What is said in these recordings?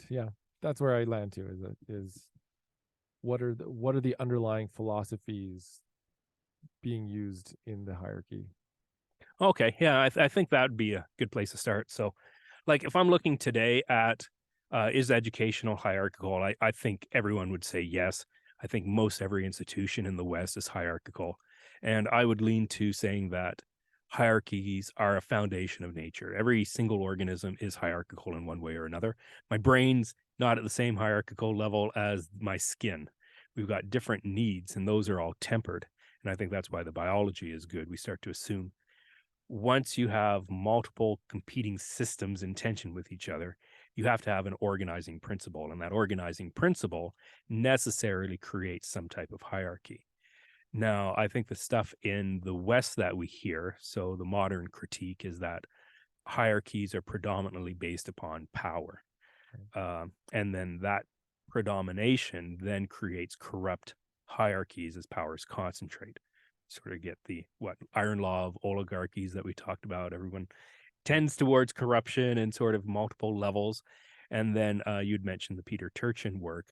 Yeah, that's where I land to. Is what are the underlying philosophies being used in the hierarchy? Okay, yeah, I think that would be a good place to start. So, like, if I'm looking today at is educational hierarchical, I think everyone would say yes. I think most every institution in the West is hierarchical. And I would lean to saying that hierarchies are a foundation of nature. Every single organism is hierarchical in one way or another. My brain's not at the same hierarchical level as my skin. We've got different needs, and those are all tempered. And I think that's why the biology is good. We start to assume once you have multiple competing systems in tension with each other, you have to have an organizing principle. And that organizing principle necessarily creates some type of hierarchy. Now, I think the stuff in the West that we hear, so the modern critique is that hierarchies are predominantly based upon power. And then that predomination then creates corrupt hierarchies as powers concentrate. Sort of get the what iron law of oligarchies that we talked about. Everyone tends towards corruption and sort of multiple levels. And then you'd mentioned the Peter Turchin work,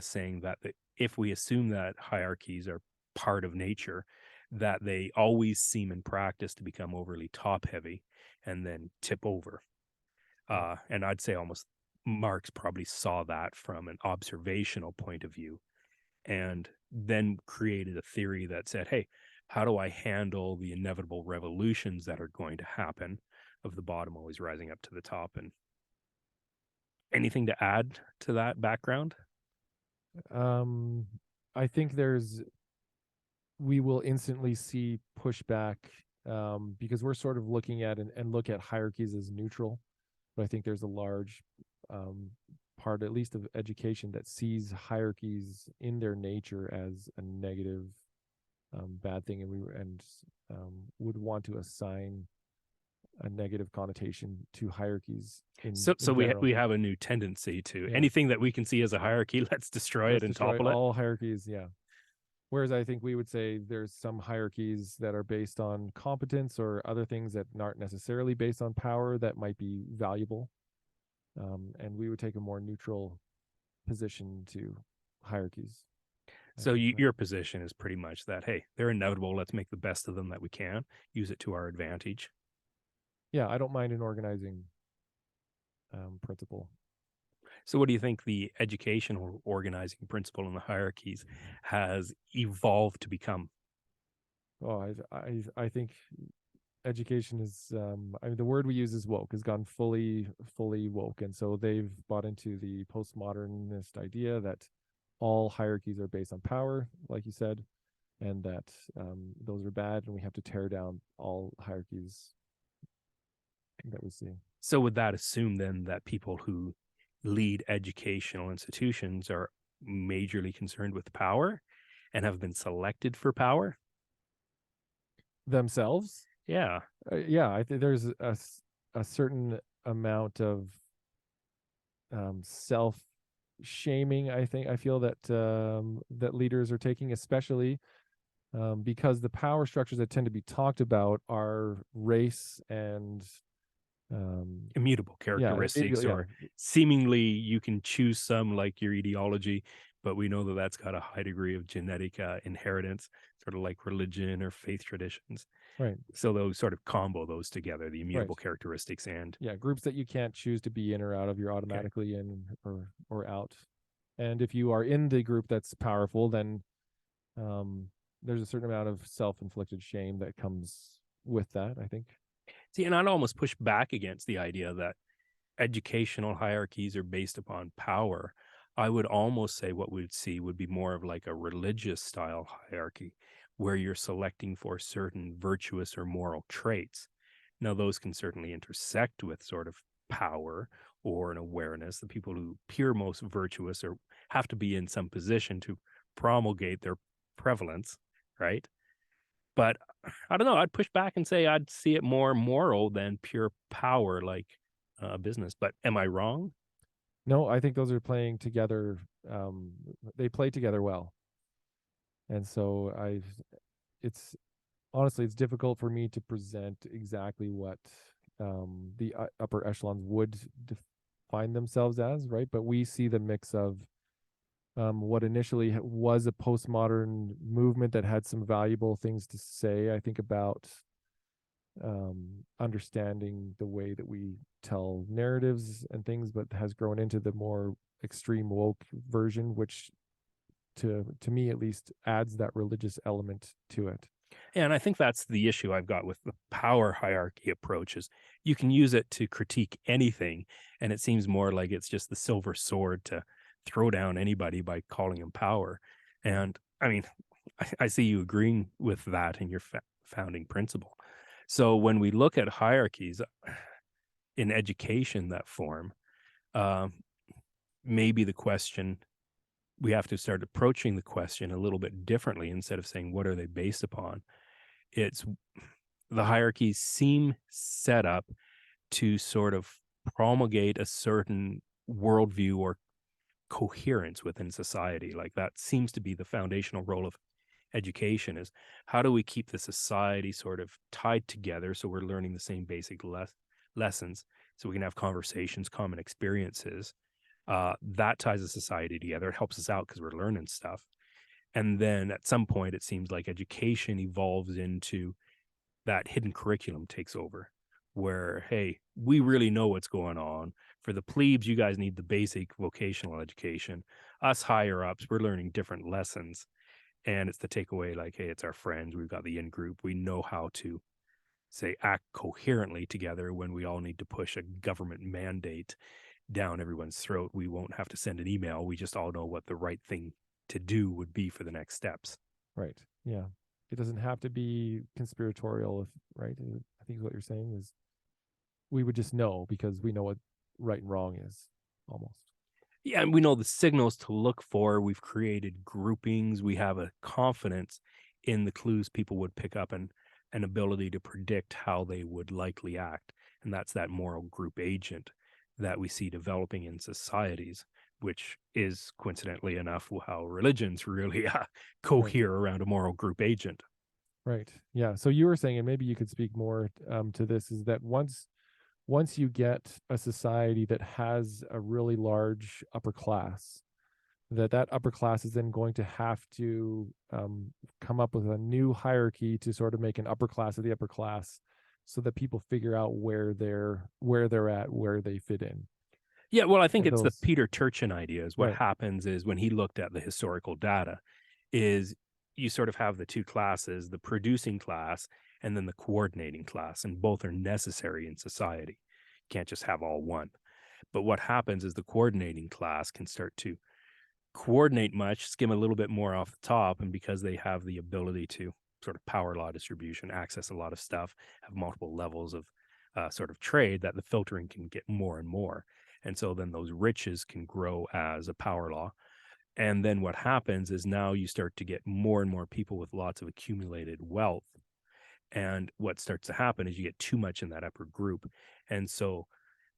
saying that if we assume that hierarchies are part of nature, that they always seem in practice to become overly top heavy and then tip over. And I'd say almost Marx probably saw that from an observational point of view and then created a theory that said, hey, how do I handle the inevitable revolutions that are going to happen of the bottom always rising up to the top? And anything to add to that background? Um, I think we will instantly see pushback because we're sort of looking at and look at hierarchies as neutral. But I think there's a large um, part, at least of education, that sees hierarchies in their nature as a negative, bad thing, and would want to assign a negative connotation to hierarchies So in general. we have a new tendency to Yeah, anything that we can see as a hierarchy, let's destroy it let's and destroy topple it. all hierarchies. Yeah. Whereas I think we would say there's some hierarchies that are based on competence or other things that aren't necessarily based on power that might be valuable. And we would take a more neutral position to hierarchies. I So think. your position is pretty much that, hey, they're inevitable. Let's make the best of them that we can, use it to our advantage. Yeah, I don't mind an organizing principle. So, what do you think the educational organizing principle in the hierarchies has evolved to become? Oh, I think education is I mean the word we use is woke, has gone fully woke, and so they've bought into the postmodernist idea that all hierarchies are based on power, like you said, and that those are bad, and we have to tear down all hierarchies that we see. So, would that assume then that people who lead educational institutions are majorly concerned with power and have been selected for power? Themselves, Yeah. yeah, I think there's a certain amount of self shaming. I feel that that leaders are taking, especially because the power structures that tend to be talked about are race and Immutable yeah, characteristics, yeah, or seemingly you can choose some like your ideology, but we know that that's got a high degree of genetic inheritance, sort of like religion or faith traditions. right, So those sort of combo those together, the right, immutable characteristics and yeah, groups that you can't choose to be in or out of, you're okay. automatically in or out. And if you are in the group that's powerful, then um, there's a certain amount of self-inflicted shame that comes with that, I think. See, and I'd almost push back against the idea that educational hierarchies are based upon power. I would almost say what we'd see would be more of like a religious style hierarchy where you're selecting for certain virtuous or moral traits. Now, those can certainly intersect with sort of power or an awareness. The people who appear most virtuous or have to be in some position to promulgate their prevalence, right? But I don't know. I'd push back and say I'd see it more moral than pure power, like business. But am I wrong? No, I think those are playing together. They play together well, and so it's honestly, it's difficult for me to present exactly what the upper echelons would find themselves as, right? But we see the mix of what initially was a postmodern movement that had some valuable things to say, I think, about understanding the way that we tell narratives and things, but has grown into the more extreme woke version, which to me at least adds that religious element to it. And I think that's the issue I've got with the power hierarchy approach is you can use it to critique anything, and it seems more like it's just the silver sword to throw down anybody by calling him power. Yeah. And I mean, I see you agreeing with that in your founding principle. So when we look at hierarchies in education that form, um, maybe the question we have to start approaching the question a little bit differently instead of saying what are they based upon. It's the hierarchies seem set up to sort of promulgate a certain worldview or coherence within society. Like that seems to be the foundational role of education is how do we keep the society sort of tied together so we're learning the same basic lessons so we can have conversations, common experiences. That ties the society together. It helps us out because we're learning stuff. And then at some point, it seems like education evolves into that hidden curriculum takes over where, hey, we really know what's going on. For the plebes, you guys need the basic vocational education. Us higher ups, we're learning different lessons. And it's the takeaway like, hey, it's our friends. We've got the in group. We know how to say act coherently together when we all need to push a government mandate down everyone's throat. We won't have to send an email. We just all know what the right thing to do would be for the next steps. Right. Yeah. It doesn't have to be conspiratorial, if right. I think what you're saying is we would just know because we know what right and wrong is almost. Yeah, and we know the signals to look for. We've created groupings. We have a confidence in the clues people would pick up and an ability to predict how they would likely act. And that's that moral group agent that we see developing in societies, which is coincidentally enough how religions really Right. cohere around a moral group agent. Right. Yeah. So you were saying, and maybe you could speak more to this, is that once you get a society that has a really large upper class, that upper class is then going to have to come up with a new hierarchy to sort of make an upper class of the upper class, so that people figure out where they're at, where they fit in. Yeah, well, I think And it's the those Peter Turchin idea is what right, happens is when he looked at the historical data is you sort of have the two classes, the producing class and then the coordinating class, and both are necessary in society. You can't just have all one. But what happens is the coordinating class can start to coordinate much, skim a little bit more off the top, and because they have the ability to sort of power law distribution, access a lot of stuff, have multiple levels of sort of trade, that the filtering can get more and more. And so then those riches can grow as a power law. And then what happens is now you start to get more and more people with lots of accumulated wealth. And what starts to happen is you get too much in that upper group. And so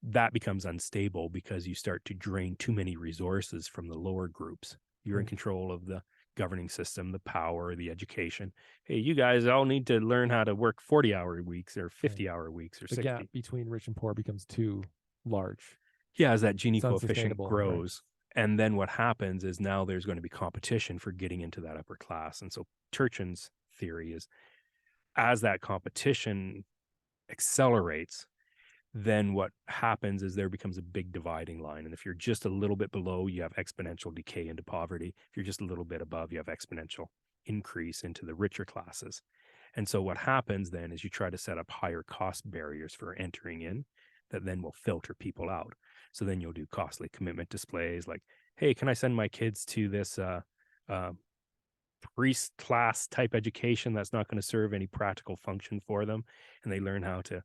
that becomes unstable because you start to drain too many resources from the lower groups. You're in right, control of the governing system, the power, the education. Hey, you guys all need to learn how to work 40-hour weeks or right. 50-hour weeks or The gap 60. between rich and poor becomes too large. Yeah, as that Gini It's coefficient unsustainable. Right. grows. And then what happens is now there's going to be competition for getting into that upper class. And so Turchin's theory is as that competition accelerates, then what happens is there becomes a big dividing line. And if you're just a little bit below, you have exponential decay into poverty. If you're just a little bit above, you have exponential increase into the richer classes. And so what happens then is you try to set up higher cost barriers for entering in that then will filter people out. So then you'll do costly commitment displays like, hey, can I send my kids to this uh, priest class type education that's not going to serve any practical function for them? And they learn how to,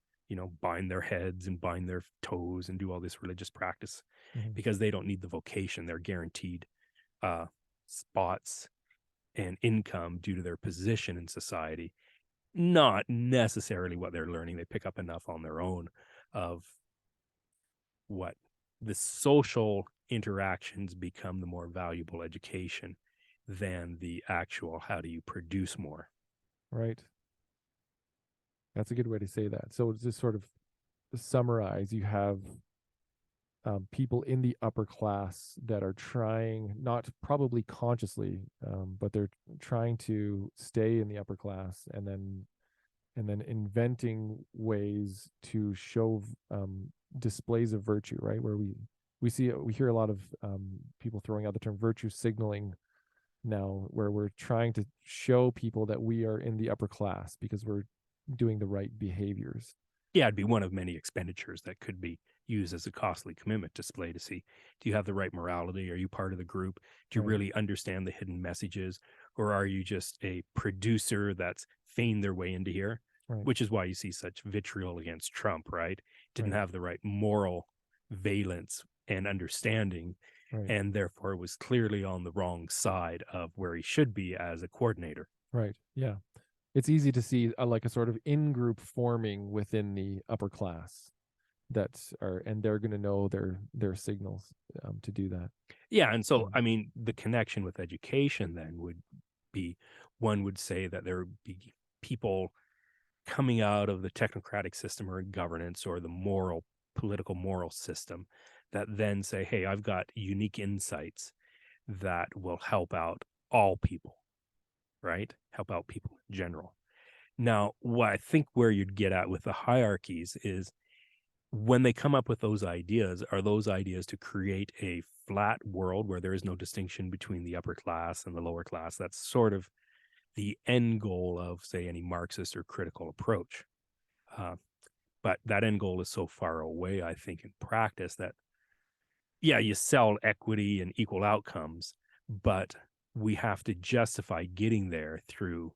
bind their heads and bind their toes and do all this religious practice Mhm. because they don't need the vocation. They're guaranteed spots and income due to their position in society, not necessarily what they're learning. They pick up enough on their own of what the social interactions become the more valuable education than the actual how do you produce more. Right. That's a good way to say that. So just sort of summarize, you have people in the upper class that are trying, not probably consciously, but they're trying to stay in the upper class, and then inventing ways to show displays of virtue, right? Where we hear a lot of people throwing out the term virtue signaling now, where we're trying to show people that we are in the upper class because we're doing the right behaviors. Yeah, it'd be one of many expenditures that could be used as a costly commitment display to see, do you have the right morality? Are you part of the group? Do you Right, really understand the hidden messages? Or are you just a producer that's feigned their way into here? right, Which is why you see such vitriol against Trump, right? Didn't right, have the right moral valence and understanding, right, and therefore was clearly on the wrong side of where he should be as a coordinator. right. Yeah, it's easy to see like a sort of in-group forming within the upper class that are, and they're going to know their signals to do that. Yeah, and so Um, I mean, the connection with education then would be, one would say that there would be people coming out of the technocratic system or governance or the political moral system that then say, hey, I've got unique insights that will help out all people, right? Help out people in general. Now, what I think where you'd get at with the hierarchies is, when they come up with those ideas, are those ideas to create a flat world where there is no distinction between the upper class and the lower class? That's sort of the end goal of, say, any Marxist or critical approach. Uh, but that end goal is so far away, I think, in practice that, yeah, you sell equity and equal outcomes, but we have to justify getting there through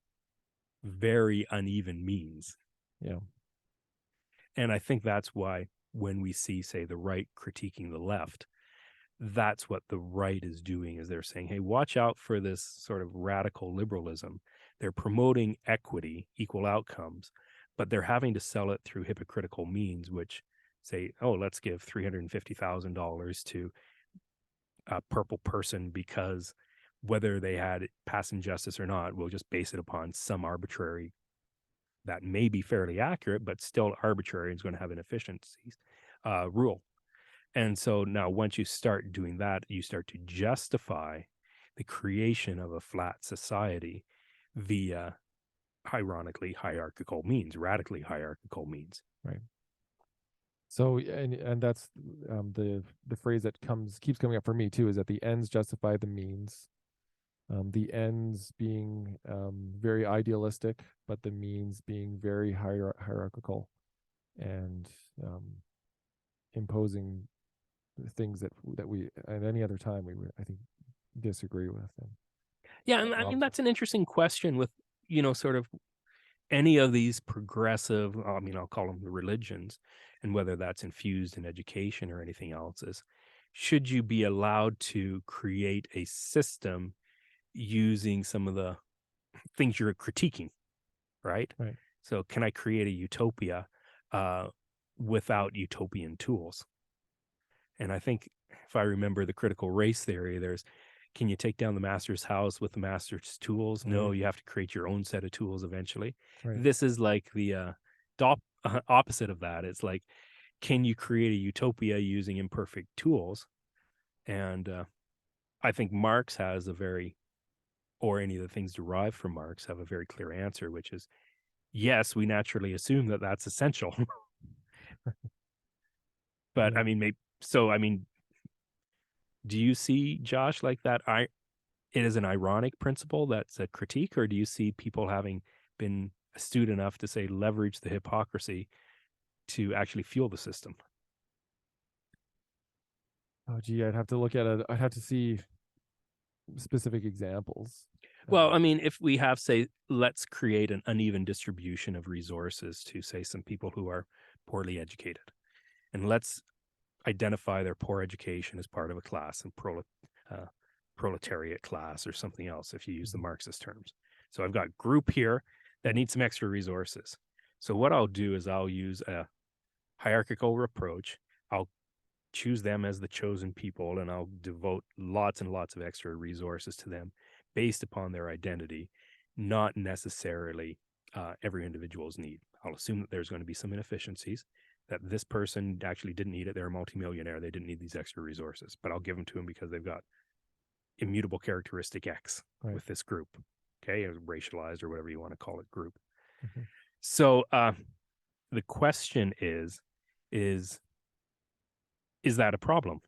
very uneven means. yeah, And I think that's why when we see, say, the right critiquing the left, that's what the right is doing, is they're saying, hey, watch out for this sort of radical liberalism. They're promoting equity, equal outcomes, but they're having to sell it through hypocritical means, which say, oh, let's give $350,000 to a purple person because whether they had passing justice or not, we'll just base it upon some arbitrary, that may be fairly accurate, but still arbitrary and is going to have inefficiencies rule. And so now, once you start doing that, you start to justify the creation of a flat society via, ironically, hierarchical means, radically hierarchical means. right. So and that's the phrase that keeps coming up for me too, is that the ends justify the means. The ends being very idealistic, but the means being very hierarchical and imposing things that we at any other time we would, I think, disagree with. And Yeah, and I mean, that's an interesting question with, sort of any of these progressive, I mean, I'll call them the religions, and whether that's infused in education or anything else, is, should you be allowed to create a system using some of the things you're critiquing, right? right, So, can I create a utopia uh, without utopian tools? And I think, if I remember the critical race theory, there's, can you take down the master's house with the master's tools? No, right, you have to create your own set of tools eventually. right, This is like the opposite of that. It's like, can you create a utopia using imperfect tools? And I think Marx has a very, or any of the things derived from Marx have a very clear answer, which is yes, we naturally assume that that's essential. But yeah. I mean, maybe so. I mean, do you see, Josh, like that? It is an ironic principle that's a critique, or do you see people having been astute enough to say leverage the hypocrisy to actually fuel the system? Oh, gee, I'd have to look at it. I'd have to see specific examples. Well, I mean, if we have, say, let's create an uneven distribution of resources to, say, some people who are poorly educated, and let's identify their poor education as part of a class, and uh, proletariat class or something else, if you use the Mhm. Marxist terms. So I've got group here that needs some extra resources. So what I'll do is I'll use a hierarchical approach. I'll choose them as the chosen people, and I'll devote lots and lots of extra resources to them based upon their identity, not necessarily every individual's need. I'll assume that there's going to be some inefficiencies, that this person actually didn't need it. They're a multimillionaire. They didn't need these extra resources, but I'll give them to them because they've got immutable characteristic X Right. with this group. Okay, or racialized or whatever you want to call it group. Mhm. So the question is that a problem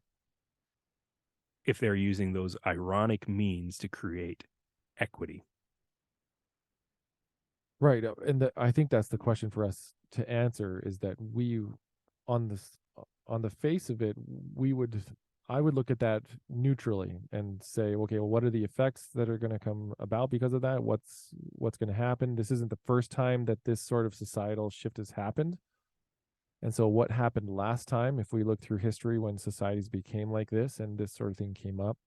if they're using those ironic means to create equity? Right. I think that's the question for us to answer, is that we, on this, on the face of it, we would, I would look at that neutrally and say, okay, well, what are the effects that are going to come about because of that? What's going to happen? This isn't the first time that this sort of societal shift has happened. And so what happened last time, if we look through history when societies became like this and this sort of thing came up,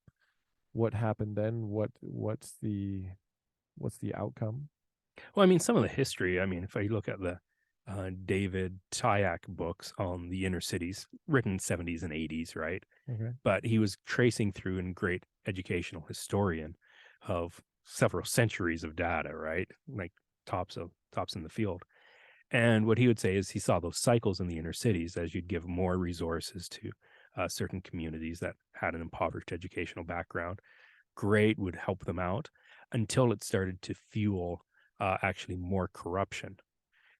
what happened then? What's the outcome? Well, I mean, some of the history, I mean, if I look at the David Tyack books on the inner cities, written 70s and 80s, right? Okay. But he was tracing through, and great educational historian of several centuries of data, right? Like tops in the field. And what he would say is he saw those cycles in the inner cities as you'd give more resources to certain communities that had an impoverished educational background. Great would help them out until it started to fuel actually more corruption.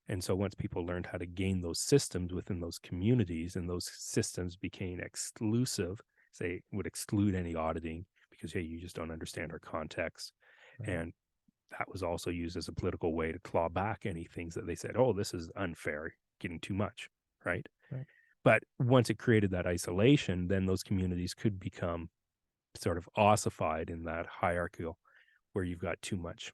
And so once people learned how to gain those systems within those communities and those systems became exclusive, say would exclude any auditing because, hey, you just don't understand our context. Right. And that was also used as a political way to claw back any things that they said, oh, this is unfair, getting too much, right? Right. But once it created that isolation, then those communities could become sort of ossified in that hierarchical where you've got too much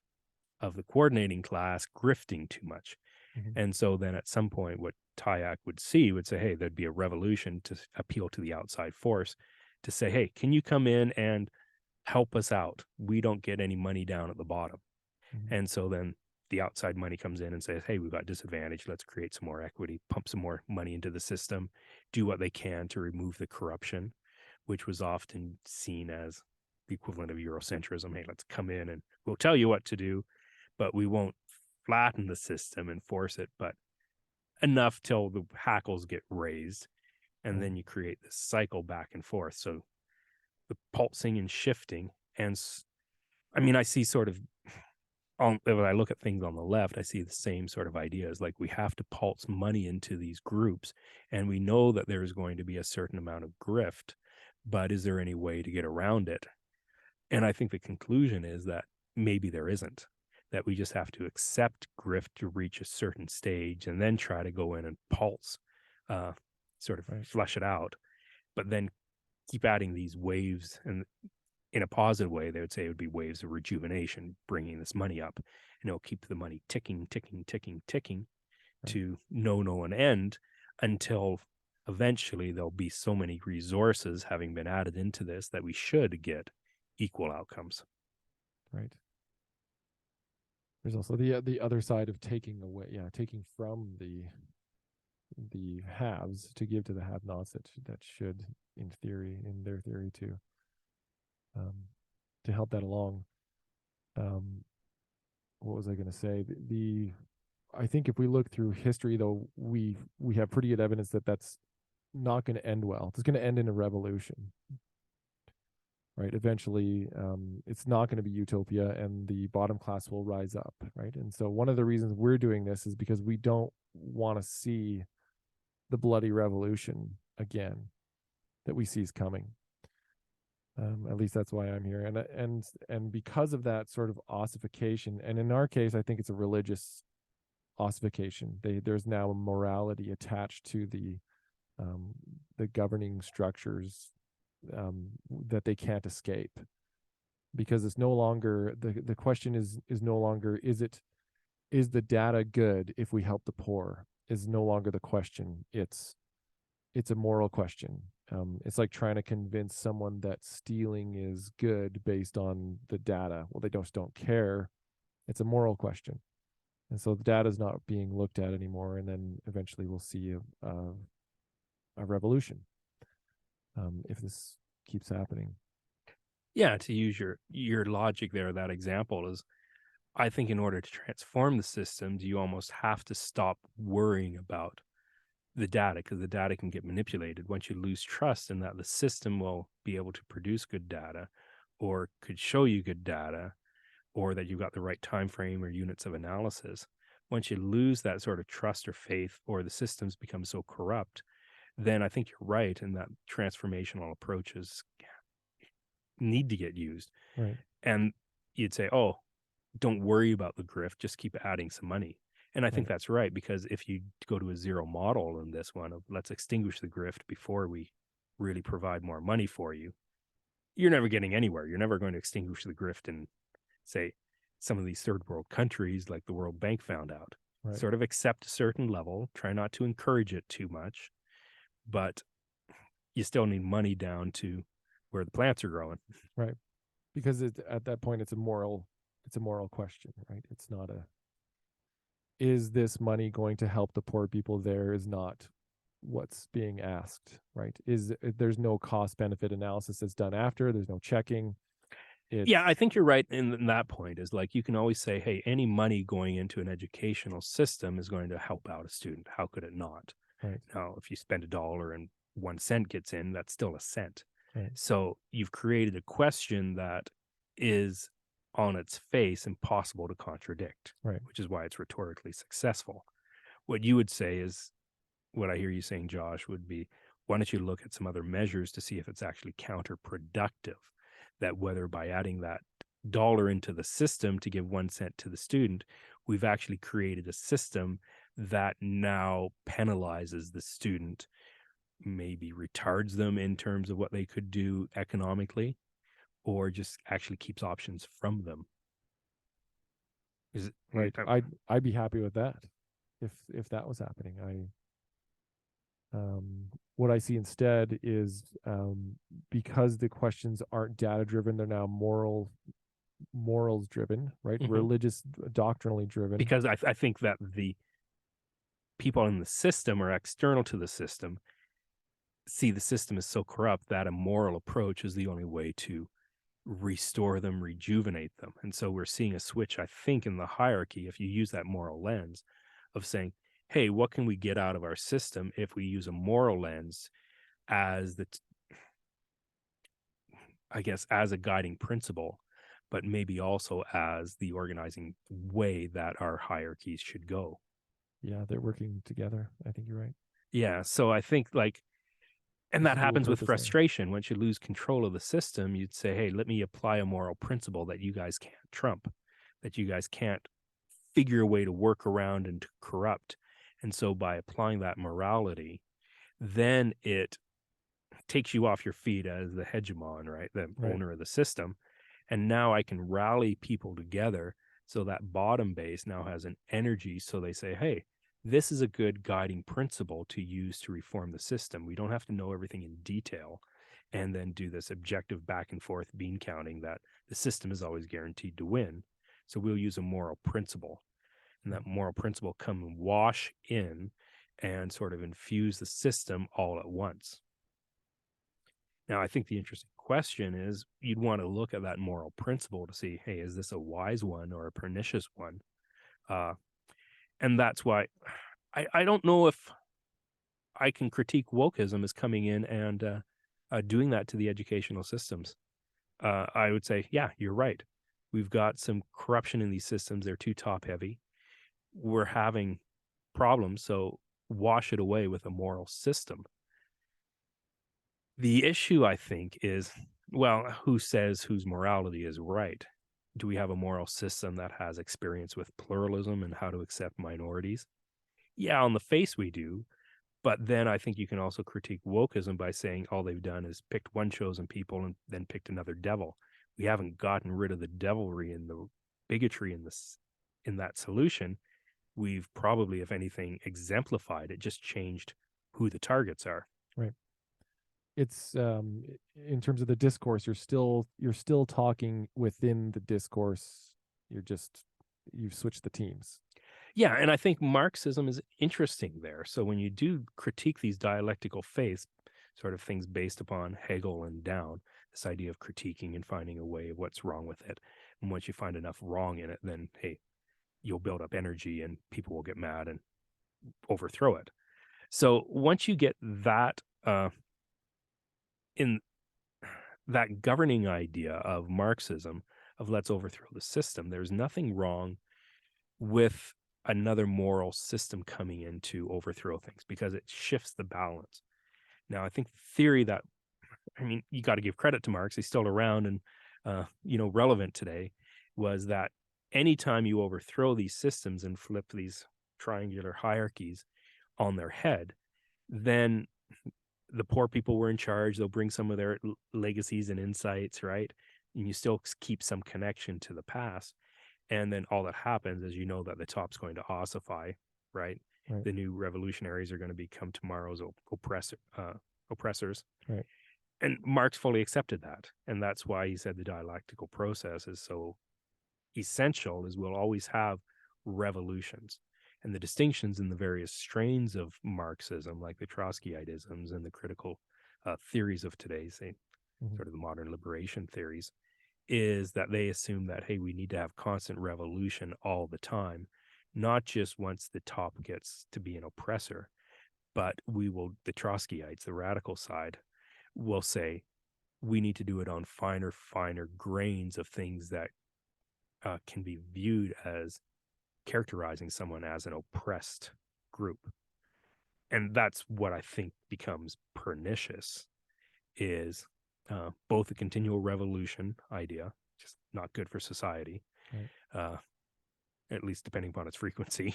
of the coordinating class grifting too much. Mhm. And so then at some point, what Tyack would see would say, hey, there'd be a revolution to appeal to the outside force to say, hey, can you come in and help us out? We don't get any money down at the bottom. Mhm. And so then the outside money comes in and says, hey, we've got disadvantage. Let's create some more equity, pump some more money into the system, do what they can to remove the corruption, which was often seen as the equivalent of Eurocentrism. Hey, let's come in and we'll tell you what to do, but we won't flatten the system and force it, but enough till the hackles get raised. And Right. then you create this cycle back and forth. So the pulsing and shifting. And I mean, I see sort of when I look at things on the left, I see the same sort of ideas. Like we have to pulse money into these groups, and we know that there is going to be a certain amount of grift, but is there any way to get around it? And I think the conclusion is that maybe there isn't, that we just have to accept grift to reach a certain stage and then try to go in and pulse, uh, sort of Right. flush it out, but then keep adding these waves. And in a positive way, they would say it would be waves of rejuvenation, bringing this money up, and it'll keep the money ticking, ticking, ticking, ticking Right. to no an end until eventually there'll be so many resources having been added into this that we should get equal outcomes. Right. There's also the other side of taking away, yeah, taking from the haves to give to the have-nots, that should, in theory, in their theory, um, to help that along. Um, what was I going to say? I think if we look through history, though, we have pretty good evidence that that's not going to end well. It's going to end in a revolution, right? Eventually, it's not going to be utopia, and the bottom class will rise up, right? And so one of the reasons we're doing this is because we don't want to see the bloody revolution again that we see is coming. At least that's why I'm here, and because of that sort of ossification, and in our case, I think it's a religious ossification. There's now a morality attached to the governing structures, that they can't escape, because it's no longer the question is no longer is the data good if we help the poor, is no longer the question. It's a moral question. It's like trying to convince someone that stealing is good based on the data. Well, they just don't care. It's a moral question, and so the data is not being looked at anymore. And then eventually we'll see a revolution, if this keeps happening. Yeah, to use your logic there, that example is, I think in order to transform the systems, you almost have to stop worrying about the data, because the data can get manipulated. Once you lose trust in that the system will be able to produce good data or could show you good data, or that you've got the right time frame or units of analysis, once you lose that sort of trust or faith, or the systems become so corrupt, then I think you're right in that transformational approaches need to get used. Right. And you'd say, oh, don't worry about the grift, just keep adding some money. And I think Right. that's right, because if you go to a zero model in this one of let's extinguish the grift before we really provide more money for you, you're never getting anywhere. You're never going to extinguish the grift in, say, some of these third world countries like the World Bank found out. Right. Sort of accept a certain level, try not to encourage it too much, but you still need money down to where the plants are growing. Right. Because at that point it's a moral question, right? It's not a, is this money going to help the poor people there, is not what's being asked, right? Is there's no cost benefit analysis that's done after, there's no checking. Yeah, I It's think you're right in that point is like you can always say, hey, any money going into an educational system is going to help out a student. How could it not? right. Now, if you spend $1 and 1 cent gets in, that's still a cent. Right. So you've created a question that is on its face impossible to contradict, Right. which is why it's rhetorically successful. What you would say is, what I hear you saying, Josh, would be, why don't you look at some other measures to see if it's actually counterproductive? That whether by adding that dollar into the system to give 1 cent to the student, we've actually created a system that now penalizes the student, maybe retards them in terms of what they could do economically, or just actually keeps options from them. Is it, Right. I'd be happy with that if that was happening. What I see instead is, because the questions aren't data driven, they're now morals driven, right? Mhm. Religious, doctrinally driven. Because I think that the people in the system or external to the system see the system is so corrupt that a moral approach is the only way to restore them, rejuvenate them. And so we're seeing a switch, I think, in the hierarchy, if you use that moral lens of saying, hey, what can we get out of our system if we use a moral lens as I guess, as a guiding principle, but maybe also as the organizing way that our hierarchies should go. Yeah, they're working together. I think you're right. Yeah. So I think like, and There's a that dual happens with purpose there. frustration. Once you lose control of the system, you'd say, hey, let me apply a moral principle that you guys can't trump, that you guys can't figure a way to work around and to corrupt. And so by applying that morality, then it takes you off your feet as the hegemon, right? The Right. owner of the system. And now I can rally people together so that bottom base now has an energy. So they say, hey, this is a good guiding principle to use to reform the system. We don't have to know everything in detail and then do this objective back and forth bean counting that the system is always guaranteed to win. So we'll use a moral principle, and Right. that moral principle come and wash in and sort of infuse the system all at once. Now, I think the interesting question is you'd want to look at that moral principle to see, hey, is this a wise one or a pernicious one? Uh, and that's why I don't know if I can critique wokeism as coming in and doing that to the educational systems. I would say, yeah, you're right. We've got some corruption in these systems. They're too top heavy. We're having problems. So wash it away with a moral system. The issue, I think, is, well, who says whose morality is right? Do we have a moral system that has experience with pluralism and how to accept minorities? Yeah, on the face we do. But then I think you can also critique wokeism by saying all they've done is picked one chosen people and then picked another devil. We haven't gotten rid of the devilry and the bigotry in that solution. We've probably, if anything, exemplified it, just changed who the targets are. Right. It's, in terms of the discourse, you're still talking within the discourse. You've switched the teams. Yeah, and I think Marxism is interesting there. So when you do critique these dialectical faiths, sort of things based upon Hegel and down, this idea of critiquing and finding a way of what's wrong with it. And once you find enough wrong in it, then hey, you'll build up energy and people will get mad and overthrow it. So once you get that in that governing idea of Marxism, of let's overthrow the system, there's nothing wrong with another moral system coming in to overthrow things because it shifts the balance. Now, I think the theory that, I mean, you got to give credit to Marx, he's still around and, relevant today, was that anytime you overthrow these systems and flip these triangular hierarchies on their head, then the poor people were in charge. They'll bring some of their legacies and insights, right? And you still keep some connection to the past. And then all that happens is that the top's going to ossify, right? Right. The new revolutionaries are going to become tomorrow's oppressors. Right. And Marx fully accepted that. And that's why he said the dialectical process is so essential, is we'll always have revolutions. And the distinctions in the various strains of Marxism, like the Trotskyitisms and the critical theories of today, say, sort of the modern liberation theories, is that they assume that, hey, we need to have constant revolution all the time, not just once the top gets to be an oppressor, but the Trotskyites, the radical side, will say, we need to do it on finer grains of things that can be viewed as characterizing someone as an oppressed group. And that's what I think becomes pernicious, is both the continual revolution idea, just not good for society, Right. At least depending upon its frequency,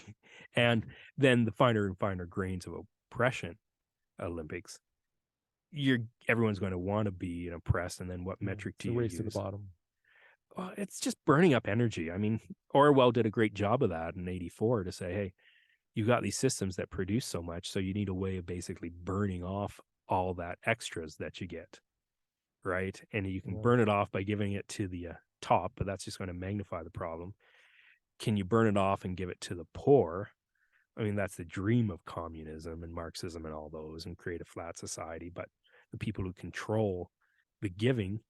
and then the finer and finer grains of oppression Olympics. Everyone's going to want to be oppressed, and then what metric It's do a you race to the use? bottom. Well, it's just burning up energy. I mean, Orwell did a great job of that in '84 to say, hey, you got these systems that produce so much, so you need a way of basically burning off all that extras that you get, right? And you can Yeah. burn it off by giving it to the top, but that's just going to magnify the problem. Can you burn it off and give it to the poor? I mean, that's the dream of communism and Marxism and all those, and create a flat society. But the people who control the giving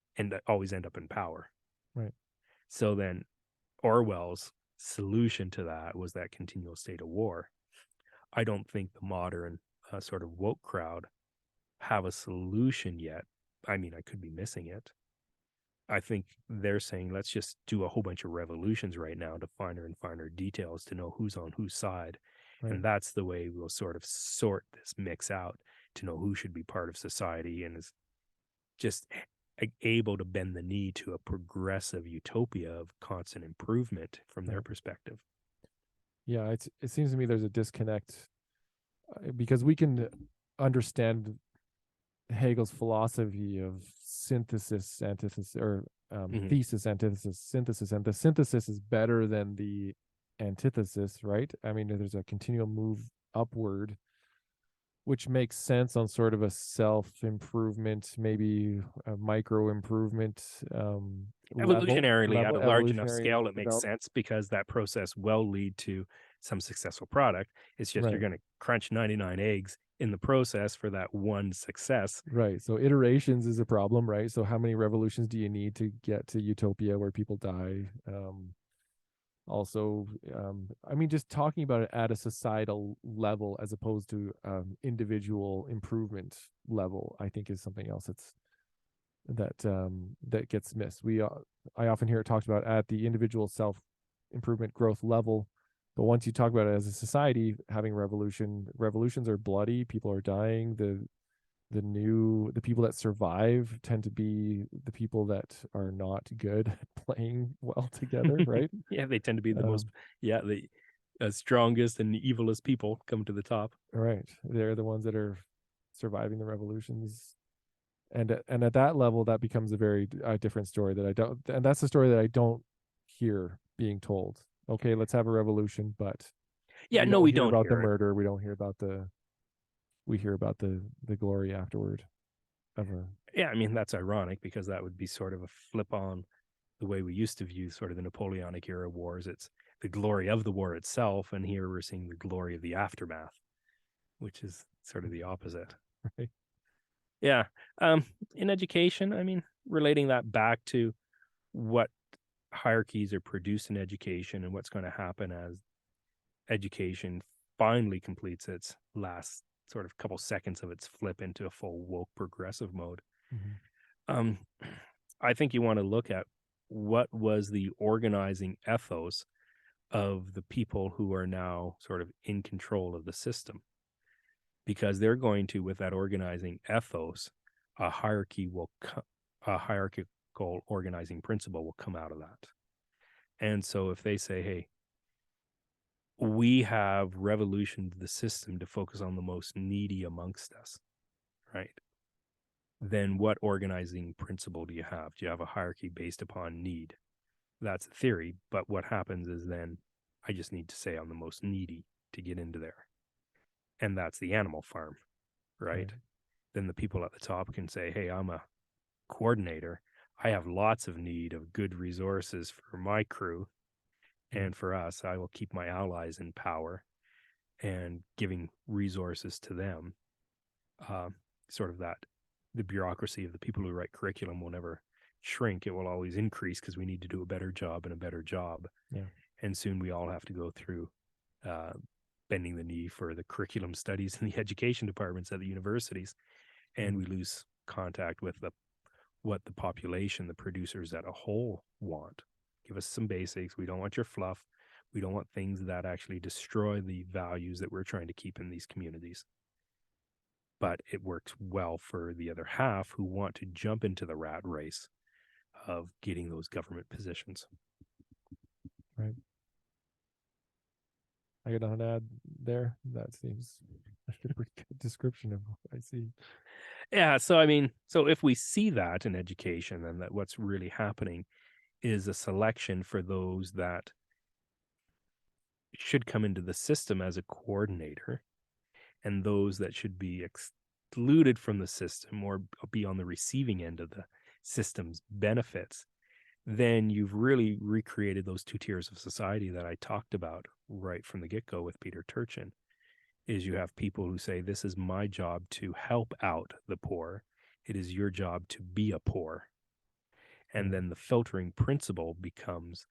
always end up in power. Right. So then Orwell's solution to that was that continual state of war. I don't think the modern sort of woke crowd have a solution yet. I mean, I could be missing it. I think they're saying, let's just do a whole bunch of revolutions right now to finer and finer details to know who's on whose side. Right. And that's the way we'll sort of sort this mix out to know who should be part of society and is just able to bend the knee to a progressive utopia of constant improvement from their Right. perspective. Yeah, it seems to me there's a disconnect because we can understand Hegel's philosophy of synthesis, antithesis, or thesis, antithesis, synthesis, and the synthesis is better than the antithesis, right? I mean, there's a continual move upward, which makes sense on sort of a self improvement, maybe a micro improvement Evolutionarily, at a large enough evolutionary scale, it makes development. sense because that process will lead to some successful product. It's just you're Right. going to crunch 99 eggs in the process for that one success. Right. So iterations is a problem, right? So how many revolutions do you need to get to utopia where people die? Also, I mean, just talking about it at a societal level as opposed to individual improvement level, I think is something else that gets missed. I often hear it talked about at the individual self improvement growth level, but once you talk about it as a society having revolutions are bloody, people are dying. The people that survive tend to be the people that are not good at playing well together, right? Yeah, they tend to be the Um, most, the strongest and evilest people come to the top. right. They're the ones that are surviving the revolutions. And at that level, that becomes a very different story that I don't, and that's the story that I don't hear being told. Okay, let's have a revolution, but Yeah, we no, don't we hear don't about the hear it. murder. We hear about the glory afterward of a Yeah, I mean, that's ironic because that would be sort of a flip on the way we used to view sort of the Napoleonic era wars. It's the glory of the war itself, and here we're seeing the glory of the aftermath, which is sort of the opposite. right. Yeah. In education, I mean, relating that back to what hierarchies are produced in education and what's going to happen as education finally completes its last sort of couple seconds of its flip into a full woke progressive mode. Mhm. Um, I think you want to look at what was the organizing ethos of the people who are now sort of in control of the system, because they're going to, with that organizing ethos, a hierarchy will a hierarchical organizing principle will come out of that. And so if they say, hey, we have revolutioned the system to focus on the most needy amongst us, right? Then what organizing principle do you have? Do you have a hierarchy based upon need? That's a theory, but what happens is then I just need to say I'm the most needy to get into there. And that's the animal farm, right? Right. Then the people at the top can say, hey, I'm a coordinator. I have lots of need of good resources for my crew. Mm. And for us, I will keep my allies in power and giving resources to them. Sort of that the bureaucracy of the people who write curriculum will never shrink. It will always increase because we need to do a better job and a better job. Yeah. And soon we all have to go through uh, bending the knee for the curriculum studies in the education departments at the universities. And Mm. we lose contact with what the population, the producers as a whole want. Give us some basics. We don't want your fluff. We don't want things that actually destroy the values that we're trying to keep in these communities. But it works well for the other half who want to jump into the rat race of getting those government positions. Right. I got nothing to add there. That seems like a pretty good description of what I see. Yeah, so I mean, so if we see that in education, then that what's really happening is a selection for those that should come into the system as a coordinator, and those that should be excluded from the system or be on the receiving end of the system's benefits. Then you've really recreated those two tiers of society that I talked about right from the get-go with Peter Turchin. Is you have people who say, this is my job to help out the poor. It is your job to be a poor. And Right. then the filtering principle becomes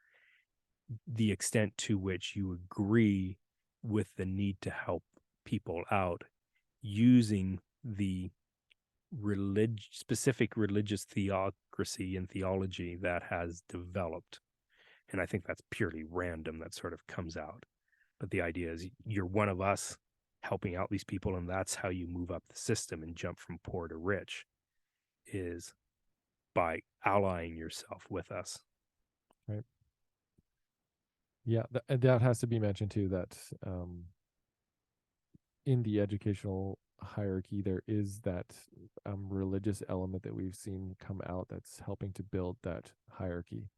the extent to which you agree with the need to help people out using the specific religious theocracy and theology that has developed. And I think that's purely random that sort of comes out. But the idea is you're one of us helping out these people, and that's how you move up the system and jump from poor to rich, is by allying yourself with us. Right. Yeah. And that has to be mentioned too, that in the educational hierarchy, there is that religious element that we've seen come out that's helping to build that hierarchy.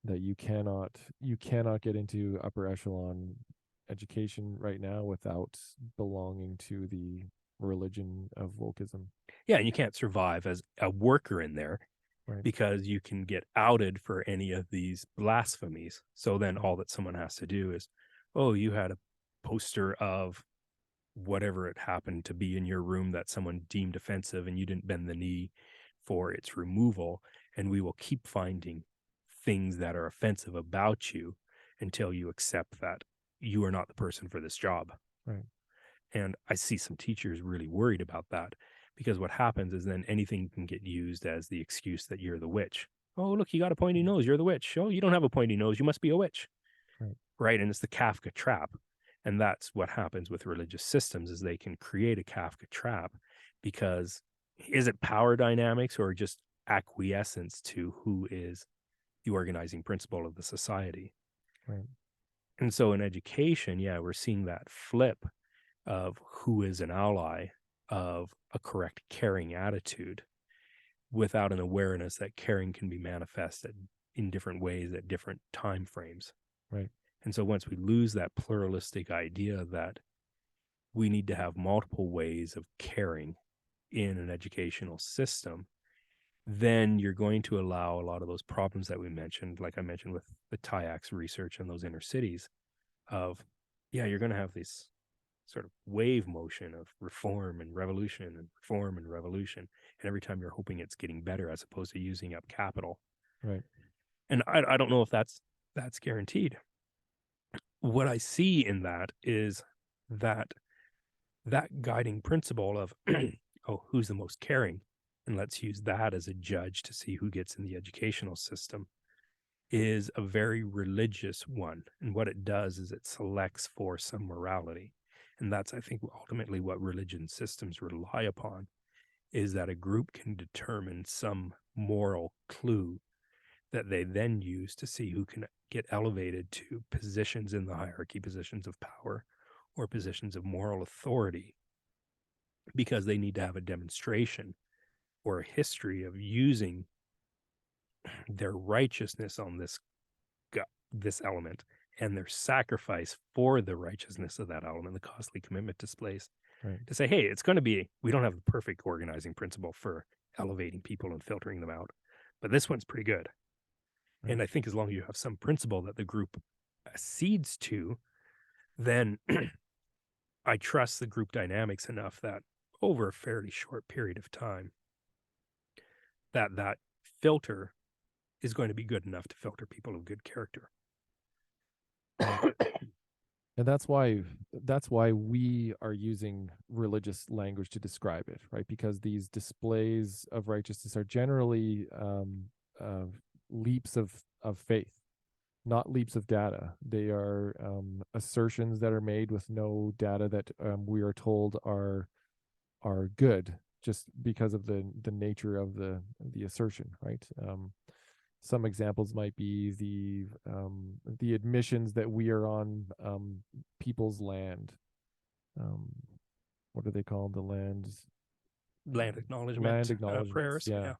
That you cannot get into upper echelon education right now without belonging to the religion of wokeism. Yeah, and you can't survive as a worker in there Right. because you can get outed for any of these blasphemies. So then Right. all that someone has to do is, oh, you had a poster of whatever it happened to be in your room that someone deemed offensive and you didn't bend the knee for its removal. And we will keep finding things that are offensive about you until you accept that you are not the person for this job. Right. And I see some teachers really worried about that because what happens is then anything can get used as the excuse that you're the witch. Oh, look, you got a pointy Mm. nose. You're the witch. Oh, you don't have a pointy nose. You must be a witch. Right. Right. And it's the Kafka trap. And that's what happens with religious systems is they can create a Kafka trap because is it power dynamics or just acquiescence to who is the organizing principle of the society? Right. And so in education, yeah, we're seeing that flip of who is an ally of a correct caring attitude without an awareness that caring can be manifested in different ways at different time frames. Right. And so once we lose that pluralistic idea that we need to have multiple ways of caring in an educational system, then you're going to allow a lot of those problems that we mentioned, like I mentioned with the TIAX research in those inner cities, of, yeah, you're going to have this sort of wave motion of reform and revolution and reform and revolution. And every time you're hoping it's getting better as opposed to using up capital. Right. And I don't know if that's guaranteed. What I see in that is that that guiding principle of, oh, who's the most caring? And let's use that as a judge to see who gets in the educational system is a very religious one. And what it does is it selects for some morality. And that's, I think, ultimately what religion systems rely upon is that a group can determine some moral clue that they then use to see who can get elevated to positions in the hierarchy, positions of power, or positions of moral authority, because they need to have a demonstration or a history of using their righteousness on this element and their sacrifice for the righteousness of that element, the costly commitment displays, Right. to say, hey, it's going to be, we don't have the perfect organizing principle for elevating people and filtering them out, but this one's pretty good. Right. And I think as long as you have some principle that the group accedes to, then I trust the group dynamics enough that over a fairly short period of time, that filter is going to be good enough to filter people of good character. Right. And that's why we are using religious language to describe it, right? Because these displays of righteousness are generally uh, leaps of faith, not leaps of data. They are assertions that are made with no data that we are told are good, just because of the nature of the assertion, right? Some examples might be the admissions that we are on people's land. Um, what are they called? The Land land acknowledgement acknowledgements. prayers. Yeah.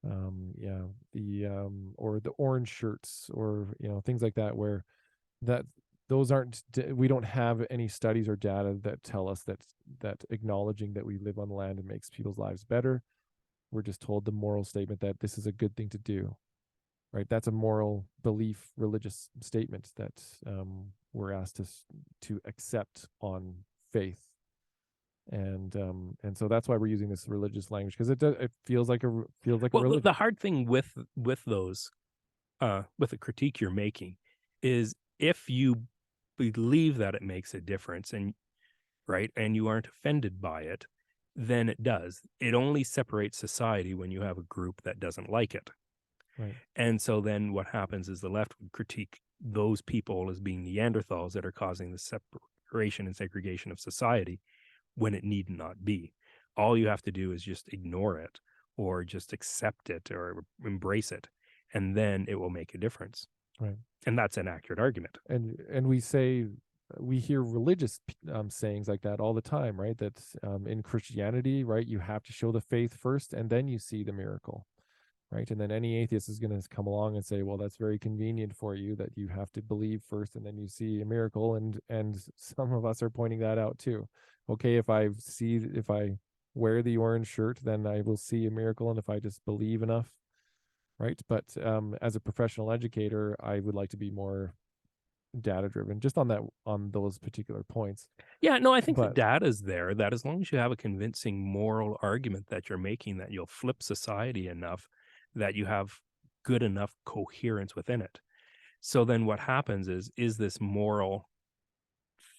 Yeah. Yeah. The or the orange shirts, or things like that, where that those aren't we don't have any studies or data that tell us that acknowledging that we live on land and makes people's lives better. We're just told the moral statement that this is a good thing to do, right? That's a moral belief, religious statement that we're asked to accept on faith, and so that's why we're using this religious language, because it feels like a Well, the religion. hard thing with those with the critique you're making is if you believe that it makes a difference and right and you aren't offended by it, then it does. It only separates society when you have a group that doesn't like it. Right. And so then what happens is the left would critique those people as being Neanderthals that are causing the separation and segregation of society when it need not be. All you have to do is just ignore it or just accept it or embrace it, and then it will make a difference. Right. And that's an accurate argument. And we hear religious sayings like that all the time, right? That in Christianity, right, you have to show the faith first and then you see the miracle, right? And then any atheist is going to come along and say, well, that's very convenient for you that you have to believe first and then you see a miracle. And some of us are pointing that out too. Okay, if I wear the orange shirt, then I will see a miracle, and if I just believe enough, right? But as a professional educator, I would like to be more data driven, just on those particular points. Yeah, no, I think the But data's there that as long as you have a convincing moral argument that you're making, that you'll flip society enough that you have good enough coherence within it. So then what happens is this moral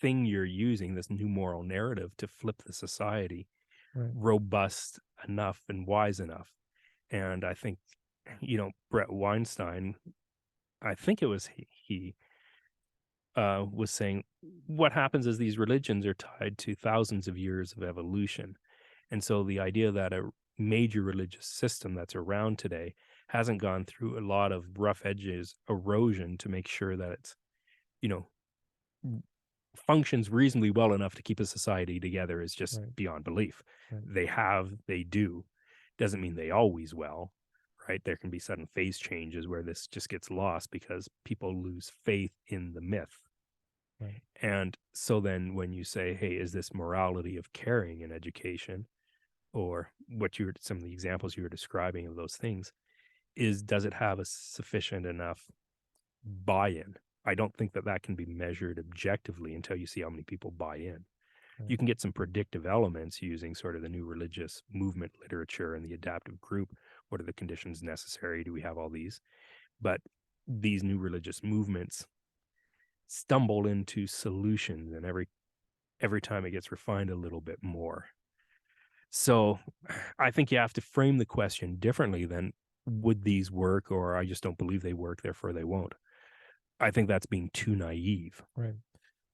thing you're using, this new moral narrative to flip the society, right, robust enough and wise enough? And I think, Brett Weinstein, I think it was he was saying what happens is these religions are tied to thousands of years of evolution. And so the idea that a major religious system that's around today hasn't gone through a lot of rough edges erosion to make sure that it's, you know, functions reasonably well enough to keep a society together is just right, beyond belief. right, They do. Doesn't mean they always will, right? There can be sudden phase changes where this just gets lost because people lose faith in the myth. right, And so then when you say, hey, is this morality of caring in education, or some of the examples you were describing of those things, does it have a sufficient enough buy-in? I don't think that can be measured objectively until you see how many people buy in. right, You can get some predictive elements using sort of the new religious movement literature and the adaptive group. What are the conditions necessary? Do we have all these? But these new religious movements stumble into solutions, and every every time it gets refined a little bit more. So I think you have to frame the question differently than would these work, or I just don't believe they work, therefore they won't. I think that's being too naive. Right.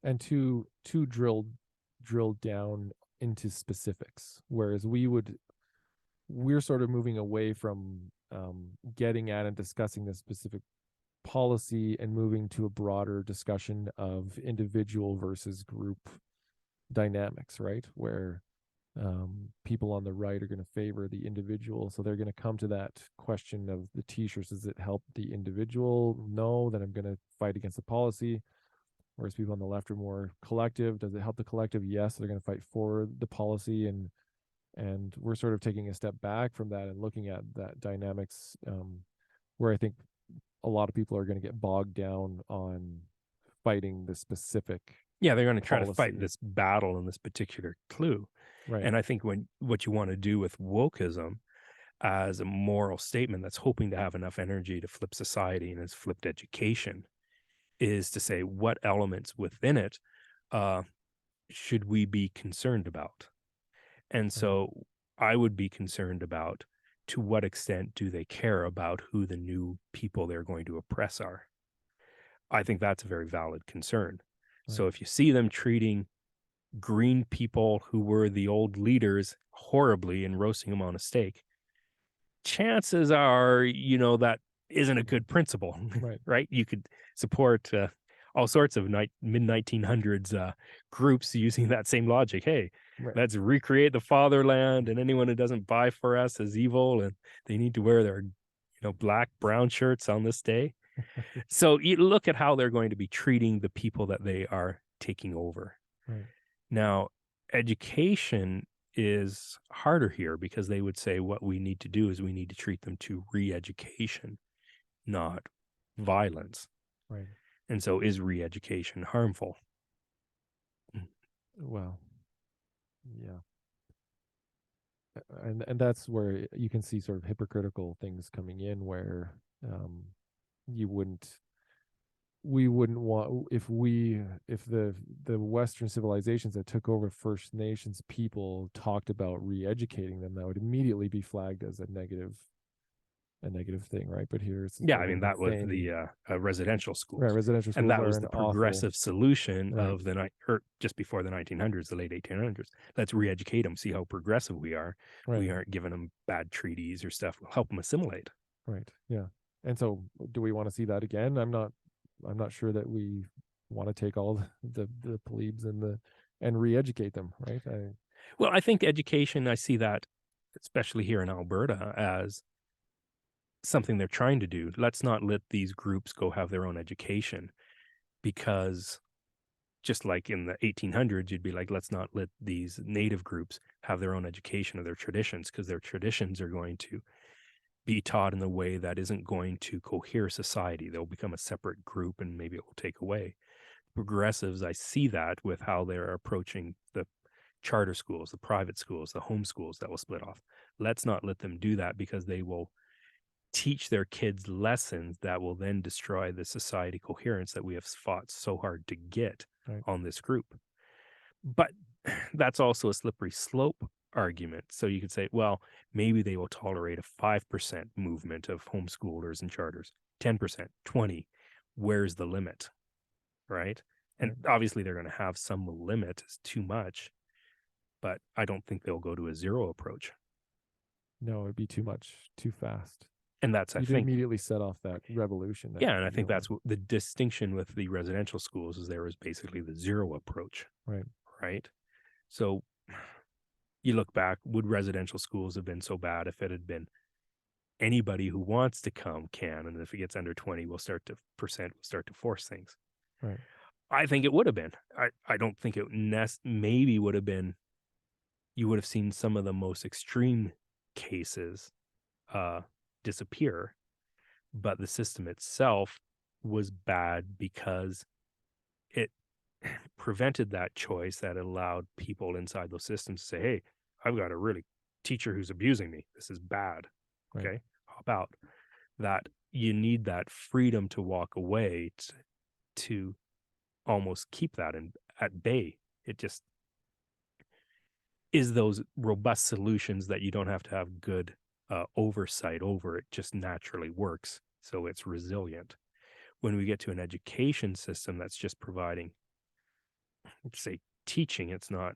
And too drilled down into specifics. Whereas we're sort of moving away from getting at and discussing the specific policy and moving to a broader discussion of individual versus group dynamics, right? Where people on the right are going to favor the individual. So they're going to come to that question of the t-shirts. Does it help the individual? No, then I'm going to fight against the policy. Whereas people on the left are more collective. Does it help the collective? Yes. So they're going to fight for the policy. And we're sort of taking a step back from that and looking at that dynamics, where I think a lot of people are going to get bogged down on fighting the specific Yeah, they're going to try to fight policy. this battle in this particular clue. Right. And I think what you want to do with wokeism as a moral statement that's hoping to have enough energy to flip society and has flipped education is to say what elements within it uh, should we be concerned about? And Right. so I would be concerned about to what extent do they care about who the new people they're going to oppress are? I think that's a very valid concern. Right. So if you see them treating green people who were the old leaders horribly and roasting them on a stake, chances are, that isn't a good principle, Right. right? You could support all sorts of mid 1900s groups using that same logic. Hey, Right. let's recreate the fatherland, and anyone who doesn't buy for us is evil, and they need to wear their, black, brown shirts on this day. So you look at how they're going to be treating the people that they are taking over. Right. Now, education is harder here because they would say what we need to do is we need to treat them to re-education, not violence. Right. And so is re-education harmful? Well, yeah. And that's where you can see sort of hypocritical things coming in, where um, you wouldn't we wouldn't want, if the Western civilizations that took over First Nations people talked about re-educating them, that would immediately be flagged as a negative thing, right? But here it's Yeah, sort I of mean, the that was same. the residential Right, schools. residential And schools that are was an the awful. progressive solution Right. of or just before the 1900s, the late 1800s. Let's re-educate them, see how progressive we are. Right. We aren't giving them bad treaties or stuff. We'll help them assimilate. Right. Yeah. And so, do we want to see that again? I'm not sure that we want to take all the plebes and re-educate them, right? Well, I think education, I see that, especially here in Alberta, as something they're trying to do. Let's not let these groups go have their own education because just like in the 1800s, you'd be like, let's not let these native groups have their own education of their traditions because their traditions are going to be taught in a way that isn't going to cohere society. They'll become a separate group and maybe it will take away. Progressives, I see that with how they're approaching the charter schools, the private schools, the home schools that will split off. Let's not let them do that because they will teach their kids lessons that will then destroy the society coherence that we have fought so hard to get Right. on this group. But that's also a slippery slope argument. So you could say, well, maybe they will tolerate a 5% movement of homeschoolers and charters, 10%, 20. Where's the limit? Right. And Right. obviously they're going to have some limit is too much, but I don't think they'll go to a zero approach. No, it'd be too much, too fast. And that's, I You'd think, immediately set off that revolution. That yeah, and I you think don't that's want. what the distinction with the residential schools is there was basically the zero approach, Right. right? So you look back, would residential schools have been so bad if it had been anybody who wants to come can, and if it gets under 20, we'll start to force things. Right. I think it would have been. I don't think it maybe would have been, you would have seen some of the most extreme cases uh disappear, but the system itself was bad because it prevented that choice that allowed people inside those systems to say, hey, I've got a really teacher who's abusing me. This is bad. Right. Okay. Hop out. That you need that freedom to walk away to almost keep that at bay. It just is those robust solutions that you don't have to have good oversight over. It just naturally works. So it's resilient. When we get to an education system that's just providing, say, teaching, it's not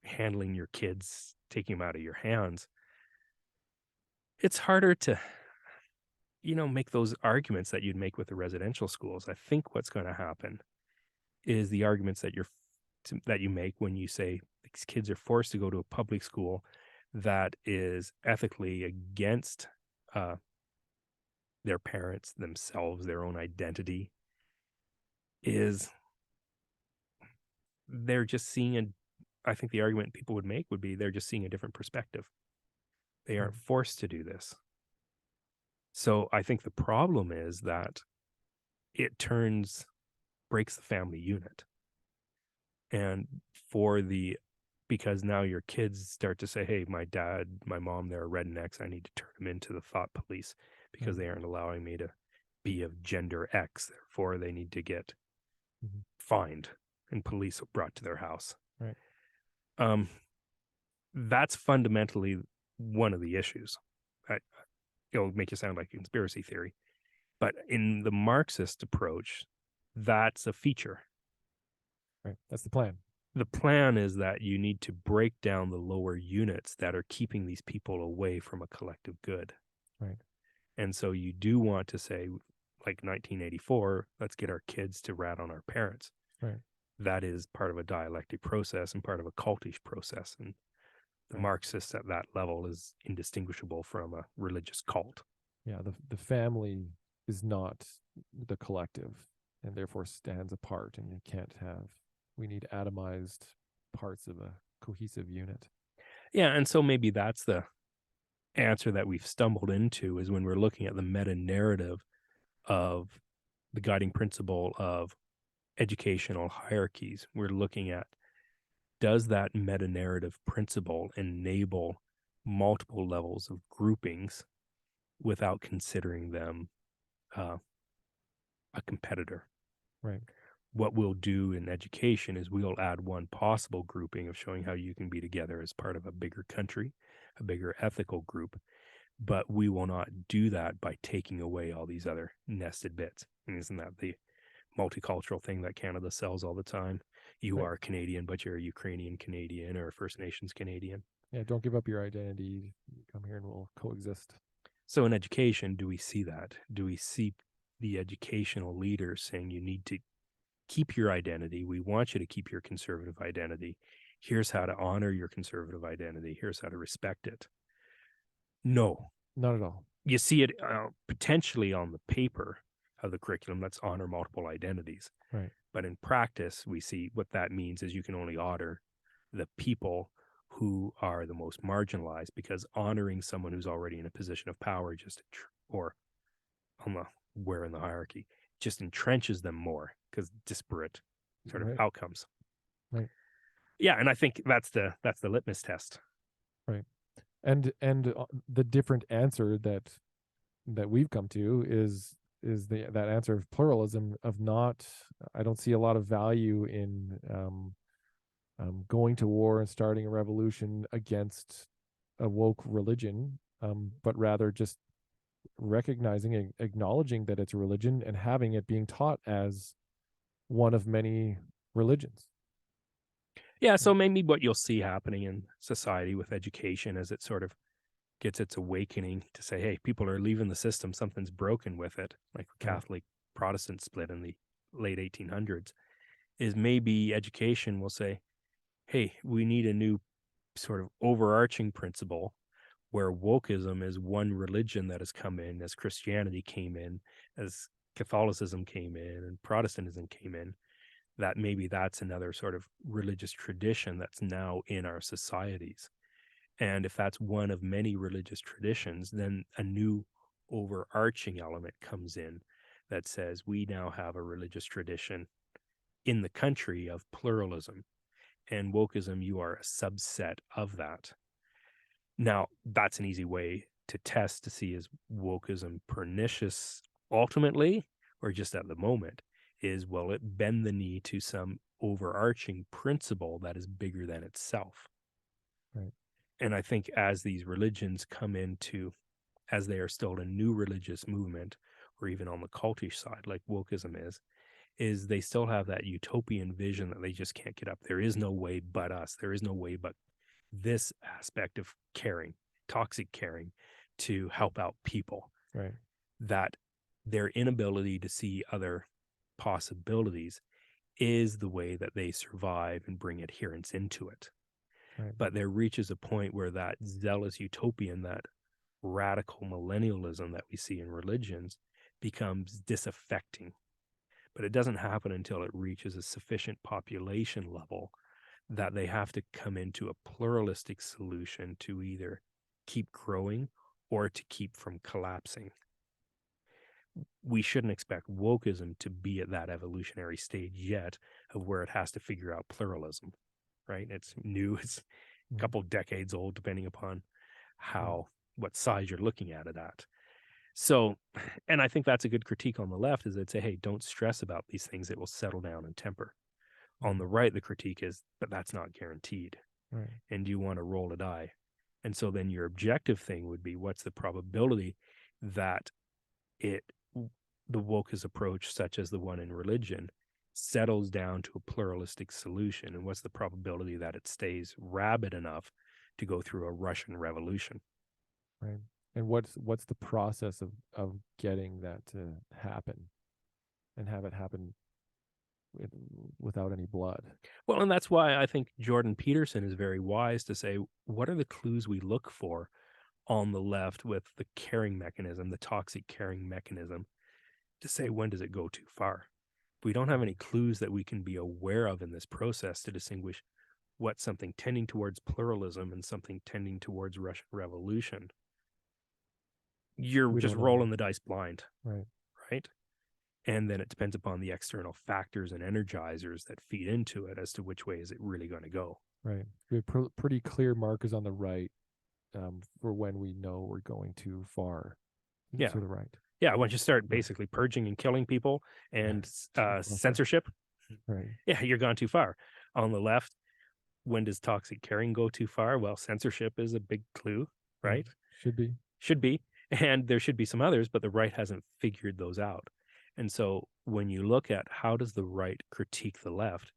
handling your kids, taking them out of your hands. It's harder to, make those arguments that you'd make with the residential schools. I think what's going to happen is the arguments that you make when you say these kids are forced to go to a public school that is ethically against uh, their parents, themselves, their own identity, is they're just seeing I think the argument people would make would be they're just seeing a different perspective. They aren't forced to do this. So I think the problem is that it breaks the family unit. And because now your kids start to say, hey, my dad, my mom, they're rednecks. I need to turn them into the thought police because they aren't allowing me to be of gender X. Therefore, they need to get fined and police brought to their house. Right. That's fundamentally one of the issues. It'll make you sound like a conspiracy theory. But in the Marxist approach, that's a feature. Right. That's the plan. The plan is that you need to break down the lower units that are keeping these people away from a collective good. Right. And so you do want to say, like 1984, let's get our kids to rat on our parents. Right. That is part of a dialectic process and part of a cultish process. And the Marxist at that level is indistinguishable from a religious cult. Yeah, the family is not the collective and therefore stands apart, and we need atomized parts of a cohesive unit. Yeah, and so maybe that's the answer that we've stumbled into, is when we're looking at the meta narrative of the guiding principle of educational hierarchies. We're looking at, does that meta narrative principle enable multiple levels of groupings without considering them a competitor? Right. What we'll do in education is we'll add one possible grouping of showing how you can be together as part of a bigger country, a bigger ethical group, but we will not do that by taking away all these other nested bits. And isn't that the multicultural thing that Canada sells all the time? You are Canadian, but you're a Ukrainian Canadian or a First Nations Canadian. Yeah, don't give up your identity. Come here and we'll coexist. So in education, do we see that? Do we see the educational leaders saying you need to keep your identity? We want you to keep your conservative identity. Here's how to honor your conservative identity. Here's how to respect it. No. Not at all. You see it potentially on the paper of the curriculum, let's honor multiple identities. Right. But in practice, we see what that means is you can only honor the people who are the most marginalized, because honoring someone who's already in a position of power or where in the hierarchy just entrenches them more, because disparate sort of outcomes. Right. Yeah, and I think that's the litmus test. Right. And the different answer that we've come to is that answer of pluralism, of not, I don't see a lot of value in going to war and starting a revolution against a woke religion, but rather just recognizing and acknowledging that it's a religion and having it being taught as one of many religions. Yeah, so maybe what you'll see happening in society with education as it sort of gets its awakening to say, hey, people are leaving the system, something's broken with it, like the Catholic Protestant split in the late 1800s, is maybe education will say, hey, we need a new sort of overarching principle where wokeism is one religion that has come in, as Christianity came in, as Catholicism came in, and Protestantism came in, that maybe that's another sort of religious tradition that's now in our societies. And if that's one of many religious traditions, then a new overarching element comes in that says we now have a religious tradition in the country of pluralism. And wokeism, you are a subset of that. Now, that's an easy way to test to see, is wokeism pernicious ultimately, or just at the moment? Will it bend the knee to some overarching principle that is bigger than itself? Right. And I think as these religions come into, as they are still a new religious movement, or even on the cultish side, like wokeism is they still have that utopian vision that they just can't get up. There is no way but us. There is no way but this aspect of caring, toxic caring, to help out people. Right. That their inability to see other possibilities is the way that they survive and bring adherence into it. Right. But there reaches a point where that zealous utopian, that radical millennialism that we see in religions becomes disaffecting. But it doesn't happen until it reaches a sufficient population level that they have to come into a pluralistic solution to either keep growing or to keep from collapsing. We shouldn't expect wokeism to be at that evolutionary stage yet of where it has to figure out pluralism, right? It's new, it's a Mhm. couple decades old, depending upon Right. what size you're looking at it at. So, and I think that's a good critique on the left is they'd say, hey, don't stress about these things. It will settle down and temper. On Mhm. the right, the critique is, but that's not guaranteed. Right. And you want to roll a die. And so then your objective thing would be what's the probability that it, the wokeist approach, such as the one in religion, settles down to a pluralistic solution? And what's the probability that it stays rabid enough to go through a Russian revolution? Right. And what's the process of getting that to happen and have it happen with, without any blood? Well, and that's why I think Jordan Peterson is very wise to say, what are the clues we look for on the left with the caring mechanism, the toxic caring mechanism, to say, when does it go too far? If we don't have any clues that we can be aware of in this process to distinguish what's something tending towards pluralism and something tending towards Russian revolution, you're We just don't know. rolling the dice blind, Right. right? And then it depends upon the external factors and energizers that feed into it as to which way is it really going to go. Right. We have pretty clear markers on the right, for when we know we're going too far Yeah. to the right. Yeah. Once you start Right. basically purging and killing people and Too far. censorship, Right. yeah, you're gone too far. On the left, when does toxic caring go too far? Well, censorship is a big clue, Yeah. right? Should be. Should be. And there should be some others, but the right hasn't figured those out. And so when you look at how does the right critique the left,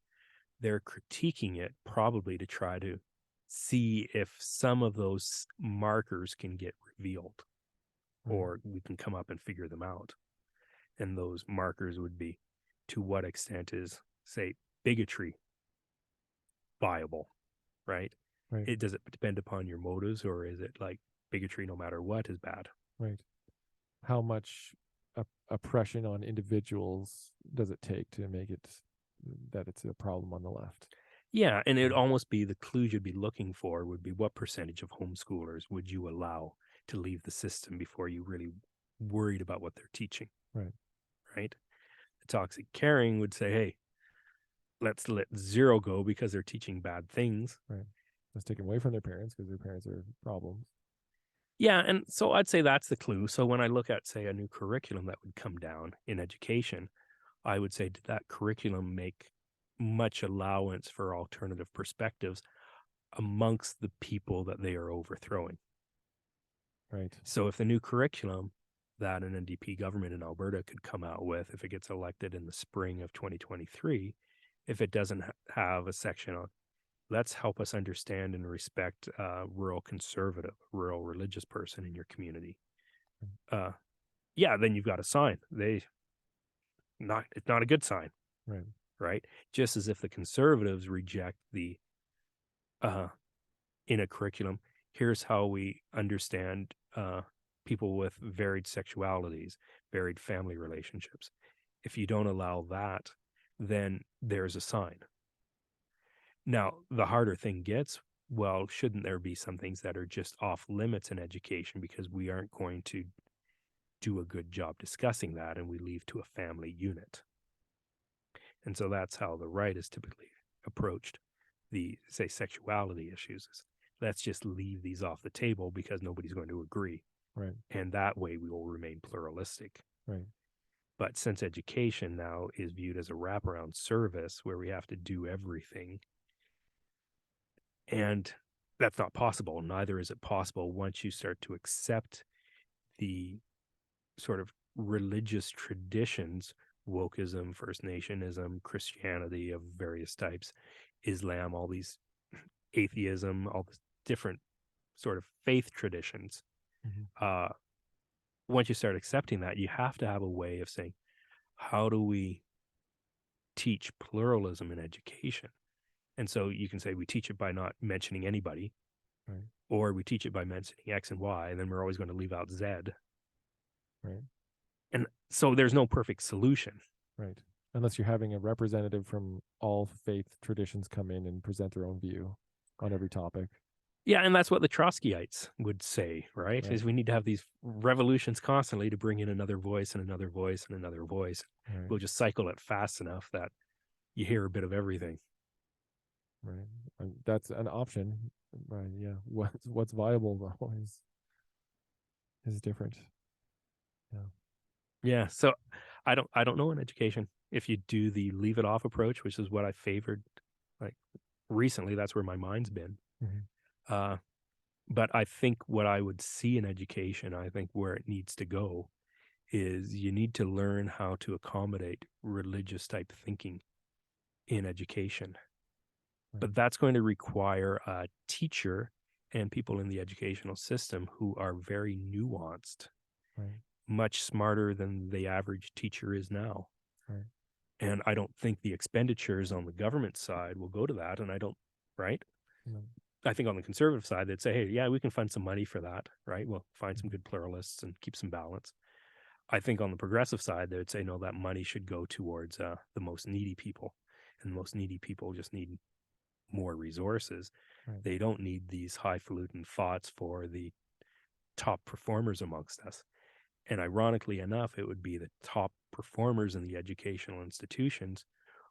they're critiquing it probably to try to see if some of those markers can get revealed Right. or we can come up and figure them out. And those markers would be to what extent is, say, bigotry viable, right? Right. Does it depend upon your motives, or is it like bigotry no matter what is bad? Right. How much oppression on individuals does it take to make it that it's a problem on the left? Yeah, and it'd almost be the clues you'd be looking for would be what percentage of homeschoolers would you allow to leave the system before you really worried about what they're teaching, Right. right? The toxic caring would say, hey, let's let zero go because they're teaching bad things. Right. That's taken away from their parents because their parents are problems. Yeah, and so I'd say that's the clue. So when I look at, say, a new curriculum that would come down in education, I would say, did that curriculum make much allowance for alternative perspectives amongst the people that they are overthrowing? Right. So if the new curriculum that an NDP government in Alberta could come out with, if it gets elected in the spring of 2023, if it doesn't have a section on, let's help us understand and respect rural conservative, rural religious person in your community. Uh, yeah, then you've got a sign. It's not a good sign, Right. right? Just as if the conservatives reject the in a curriculum, here's how we understand people with varied sexualities, varied family relationships. If you don't allow that, then there's a sign. Now, the harder thing gets, well, shouldn't there be some things that are just off limits in education because we aren't going to do a good job discussing that and we leave to a family unit? And so that's how the right is typically approached the, say, sexuality issues. Let's just leave these off the table because nobody's going to agree. Right. And that way we will remain pluralistic. Right. But since education now is viewed as a wraparound service where we have to do everything, and that's not possible. Neither is it possible once you start to accept the sort of religious traditions, wokeism, First Nationism, Christianity of various types, Islam, all these atheism, all the different sort of faith traditions. Mhm. Uh, Once you start accepting that, you have to have a way of saying, how do we teach pluralism in education? And so you can say we teach it by not mentioning anybody, Right. or we teach it by mentioning X and Y, and then we're always going to leave out Z. Right. And so there's no perfect solution. Right. Unless you're having a representative from all faith traditions come in and present their own view on every topic. Yeah, and that's what the Trotskyites would say, right? Right. Is we need to have these revolutions constantly to bring in another voice and another voice and another voice. Right. We'll just cycle it fast enough that you hear a bit of everything. Right. That's an option. Right. Yeah. What's viable though is different. Yeah. Yeah, so I don't know in education if you do the leave it off approach, which is what I favored like recently. That's where my mind's been. Mhm. Uh, but I think what I would see in education, I think where it needs to go is you need to learn how to accommodate religious type thinking in education. Right. But that's going to require a teacher and people in the educational system who are very nuanced, Right. much smarter than the average teacher is now. Right. And I don't think the expenditures on the government side will go to that. And I don't, right? No. I think on the conservative side, they'd say, hey, yeah, we can find some money for that, right? We'll find some Mhm. good pluralists and keep some balance. I think on the progressive side, they would say, no, that money should go towards the most needy people. And the most needy people just need more resources. Right. They don't need these highfalutin thoughts for the top performers amongst us. And ironically enough, it would be the top performers in the educational institutions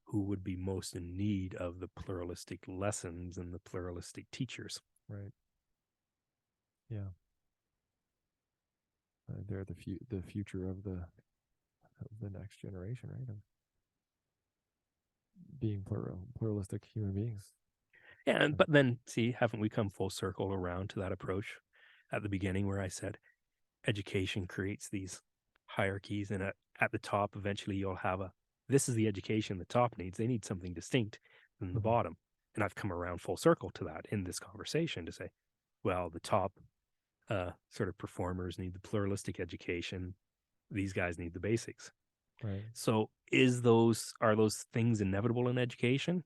who would be most in need of the pluralistic lessons and the pluralistic teachers. Right. Yeah. They're the future of the next generation, right? Of being pluralistic human beings. Yeah, Right. but then see, haven't we come full circle around to that approach at the beginning where I said education creates these hierarchies, and at the top, eventually you'll have this is the education the top needs. They need something distinct than the Mhm. bottom. And I've come around full circle to that in this conversation to say, well, the top sort of performers need the pluralistic education. These guys need the basics. Right. So are those things inevitable in education?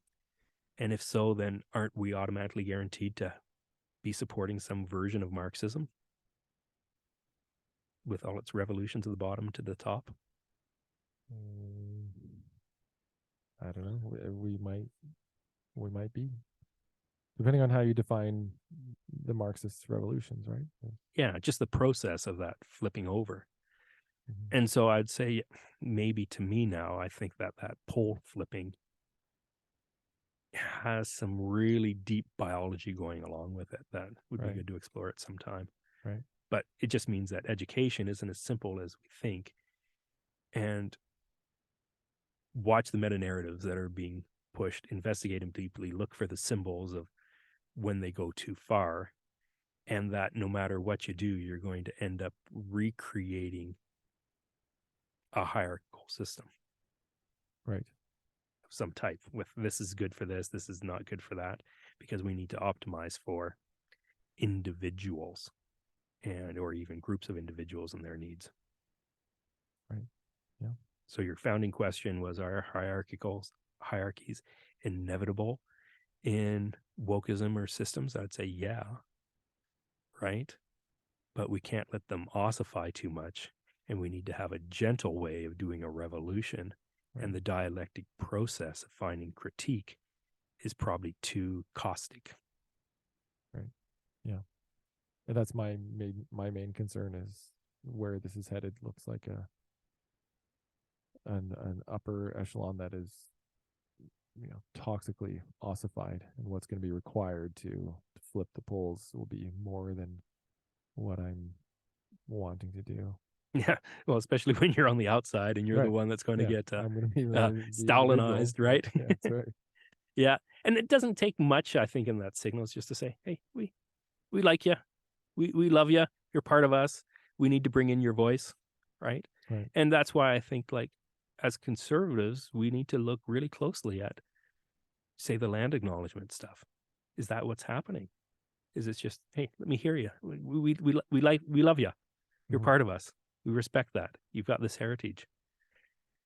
And if so, then aren't we automatically guaranteed to be supporting some version of Marxism with all its revolutions at the bottom to the top? Mm, I don't know. We might be, depending on how you define the Marxist revolutions, right? Yeah. Yeah, just the process of that flipping over. Mhm. And so I'd say maybe to me now, I think that pole flipping has some really deep biology going along with it that would be Right. good to explore at some time. Right. But it just means that education isn't as simple as we think. And watch the meta narratives that are being pushed, investigate them deeply, look for the symbols of when they go too far, and that no matter what you do, you're going to end up recreating a hierarchical system Right. of some type with this is good for this is not good for that, because we need to optimize for individuals and or even groups of individuals and their needs. Right. Yeah. So your founding question was, are hierarchies inevitable in wokeism or systems? I'd say yeah, right? But we can't let them ossify too much. And we need to have a gentle way of doing a revolution. Right. And the dialectic process of finding critique is probably too caustic. Right. Yeah. And that's my main concern is where this is headed. Looks like an upper echelon that is, toxically ossified, and what's going to be required to flip the poles will be more than what I'm wanting to do. Yeah. Well, especially when you're on the outside and you're the Right. one that's going to Yeah. get I'm going to be the individual. Stalinized, right? Yeah, that's right. Yeah, and it doesn't take much, I think, in that signal is just to say, "Hey, we like you. We love you. You're part of us. We need to bring in your voice," right? Right. And that's why I think, like, as conservatives, we need to look really closely at, say, the land acknowledgement stuff. Is that what's happening? Is it just, "Hey, let me hear you. We love you. You're Hmm. part of us. We respect that. You've got this heritage."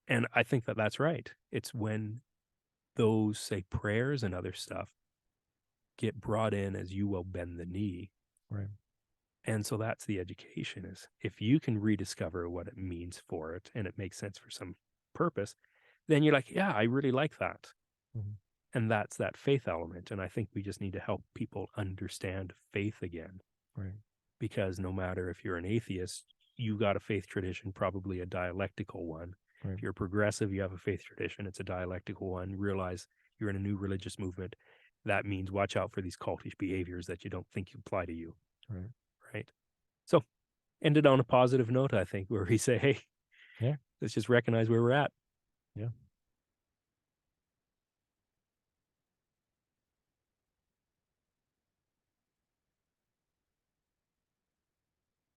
And I think that that's right. It's when those, say, prayers and other stuff get brought in as "you will bend the knee." Right. And so that's the education, is if you can rediscover what it means for it and it makes sense for some purpose, then you're like, "Yeah, I really like that." Hmm. And that's that faith element. And I think we just need to help people understand faith again, Right. because no matter if you're an atheist, you got a faith tradition, probably a dialectical one. Right. If you're progressive, you have a faith tradition, it's a dialectical one. Realize you're in a new religious movement. That means watch out for these cultish behaviors that you don't think apply to you, Right. right? So, ended on a positive note, I think, where we say, hey, Yeah. let's just recognize where we're at. Yeah.